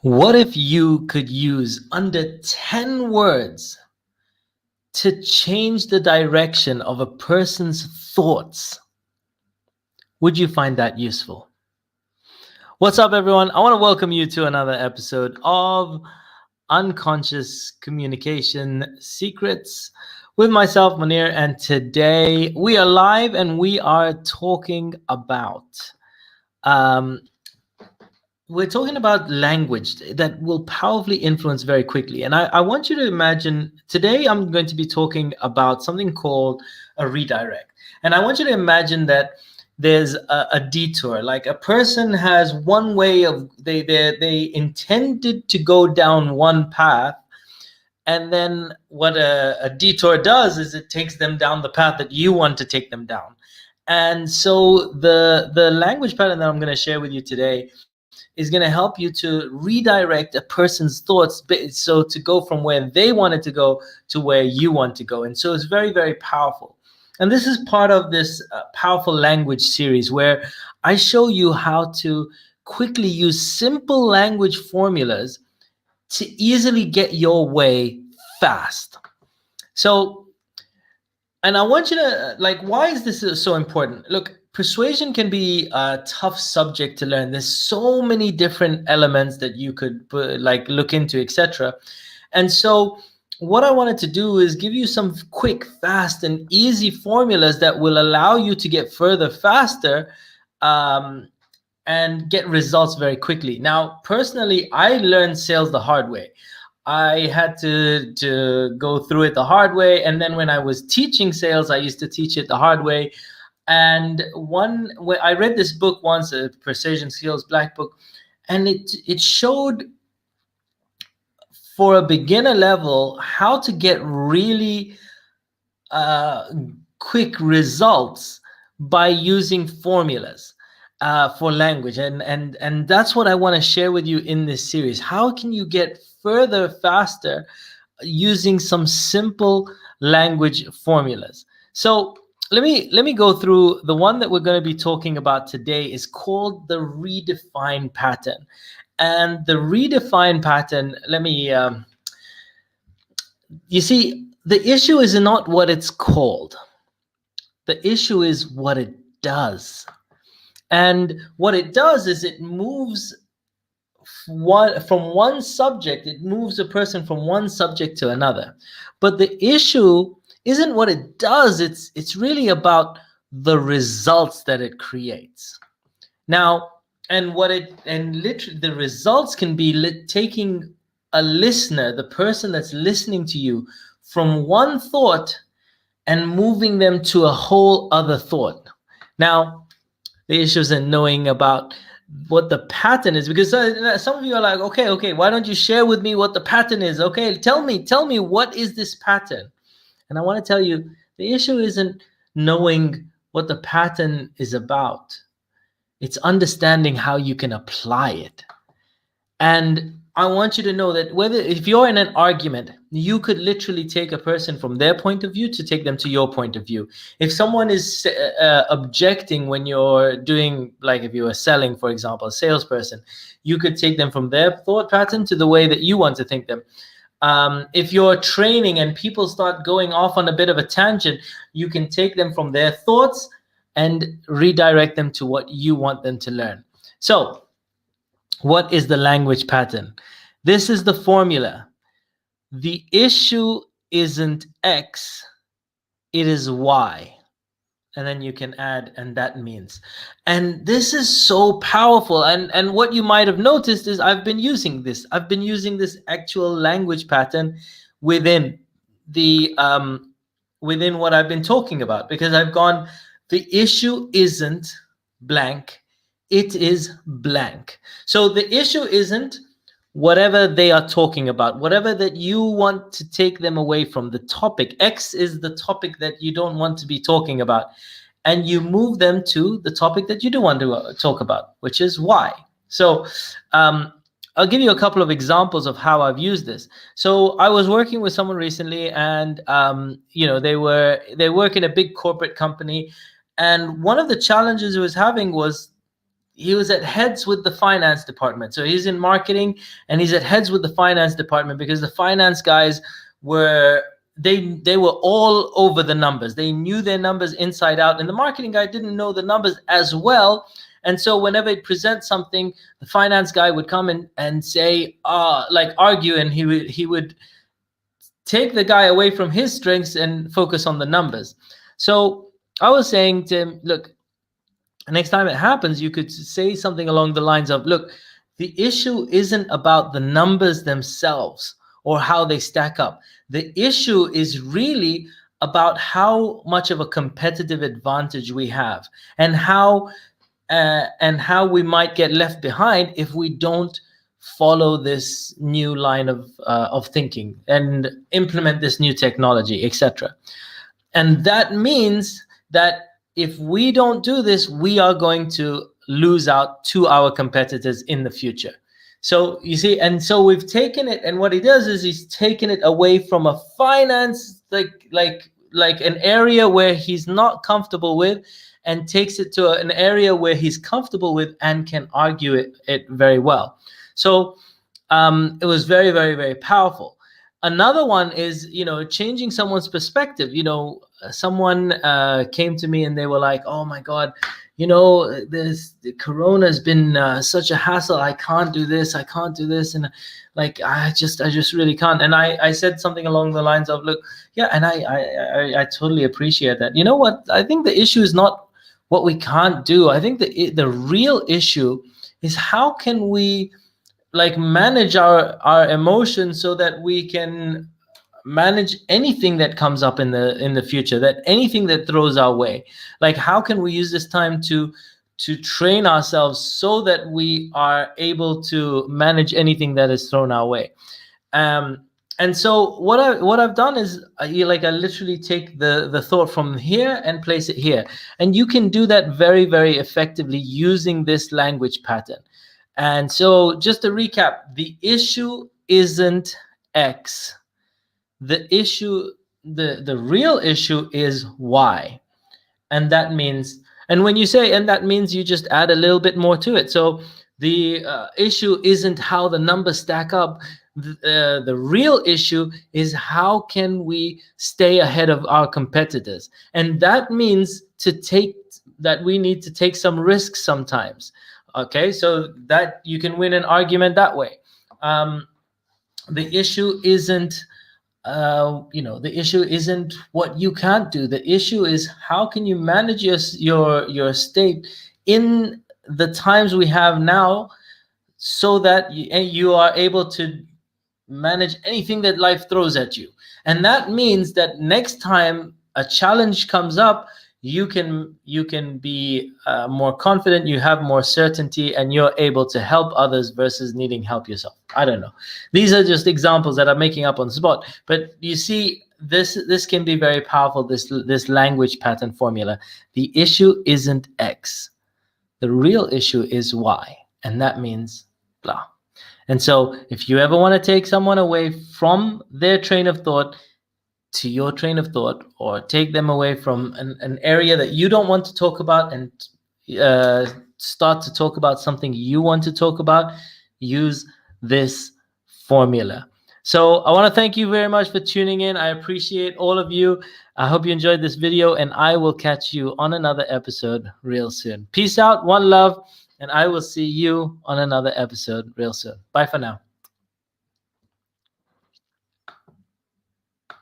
What if you could use under 10 words to change the direction of a person's thoughts? Would you find that useful? What's up, everyone? I want to welcome you to another episode of Unconscious Communication Secrets with myself, Muneer, and today we are live and we are talking about we're talking about language that will powerfully influence very quickly. And I want you to imagine, today I'm going to be talking about something called a redirect. And I want you to imagine that there's a detour, like a person has one way of, they intended to go down one path. And then what a detour does is it takes them down the path that you want to take them down. And so the language pattern that I'm going to share with you today is going to help you to redirect a person's thoughts, so to go from where they wanted to go to where you want to go. And so it's very, very powerful. And this is part of this powerful language series where I show you how to quickly use simple language formulas to easily get your way fast. So, and I want you to, like, why is this so important? Look, persuasion can be a tough subject to learn. There's so many different elements that you could look into, etc. And so what I wanted to do is give you some quick, fast, and easy formulas that will allow you to get further faster and get results very quickly. Now, personally, I learned sales the hard way. I had to go through it the hard way. And then when I was teaching sales, I used to teach it the hard way. And when I read this book once, a Persuasion Skills Black Book, and it showed for a beginner level how to get really quick results by using formulas for language. And that's what I want to share with you in this series. How can you get further faster using some simple language formulas? So let me go through the one that we're going to be talking about today. Is called the Redefine Pattern. And the Redefine Pattern, you see, the issue is not what it's called. The issue is what it does. And what it does is it moves from one subject, it moves a person from one subject to another. But the issue isn't what it does, it's really about the results that it creates. Now, and literally the results can be taking a listener, the person that's listening to you, from one thought and moving them to a whole other thought. Now, the issue isn't knowing about what the pattern is, because some of you are like, okay, why don't you share with me what the pattern is? Okay, tell me what is this pattern? And I want to tell you, the issue isn't knowing what the pattern is about. It's understanding how you can apply it. And I want you to know that if you're in an argument, you could literally take a person from their point of view to take them to your point of view. If someone is objecting when you're doing, like if you are selling, for example, a salesperson, you could take them from their thought pattern to the way that you want to think them. If you're training and people start going off on a bit of a tangent, you can take them from their thoughts and redirect them to what you want them to learn. So, what is the language pattern? This is the formula. The issue isn't X, it is Y. And then you can add, and that means. And this is so powerful. And what you might have noticed is I've been using this actual language pattern within within what I've been talking about, because I've gone, the issue isn't blank, it is blank. So the issue isn't whatever they are talking about, whatever that you want to take them away from. The topic X is the topic that you don't want to be talking about, and you move them to the topic that you do want to talk about, which is Y. So I'll give you a couple of examples of how I've used this. So I was working with someone recently, and they work in a big corporate company, and one of the challenges he was having was he was at heads with the finance department. So he's in marketing and he's at heads with the finance department because the finance guys were, they were all over the numbers. They knew their numbers inside out, and the marketing guy didn't know the numbers as well. And so whenever he'd present something, the finance guy would come and say, like argue, and he would take the guy away from his strengths and focus on the numbers. So I was saying to him, look, next time it happens, you could say something along the lines of, look, the issue isn't about the numbers themselves or how they stack up. The issue is really about how much of a competitive advantage we have, and how we might get left behind if we don't follow this new line of thinking and implement this new technology, etc. And that means that if we don't do this, we are going to lose out to our competitors in the future. So you see, and so we've taken it, and what he does is he's taken it away from a finance, like an area where he's not comfortable with, and takes it to an area where he's comfortable with and can argue it very well. So it was very, very, very powerful. Another one is, changing someone's perspective. Someone came to me and they were like, oh my God, the corona has been such a hassle. I can't do this. And like, I just really can't. And I said something along the lines of, look, yeah, and I totally appreciate that. You know what? I think the issue is not what we can't do. I think the real issue is how can we like manage our emotions so that we can manage anything that comes up in the future, that anything that throws our way. Like, how can we use this time to train ourselves so that we are able to manage anything that is thrown our way? And so what I've done is I literally take the thought from here and place it here, and you can do that very, very effectively using this language pattern. And so just to recap, the issue isn't X. The issue, the real issue is Y. And that means, and when you say, and that means, you just add a little bit more to it. So the issue isn't how the numbers stack up. The real issue is how can we stay ahead of our competitors. And that means that we need to take some risks sometimes. Okay, so that you can win an argument that way. The issue isn't, the issue isn't what you can't do. The issue is how can you manage your state in the times we have now, so that you are able to manage anything that life throws at you. And that means that next time a challenge comes up, you can be more confident, you have more certainty, and you're able to help others versus needing help yourself. I don't know. These are just examples that I'm making up on the spot. But you see, this can be very powerful, this language pattern formula. The issue isn't X. The real issue is Y. And that means blah. And so if you ever want to take someone away from their train of thought to your train of thought, or take them away from an area that you don't want to talk about and start to talk about something you want to talk about, use this formula. So I want to thank you very much for tuning in. I appreciate all of you. I hope you enjoyed this video, and I will catch you on another episode real soon. Peace out, one love, and I will see you on another episode real soon. Bye for now.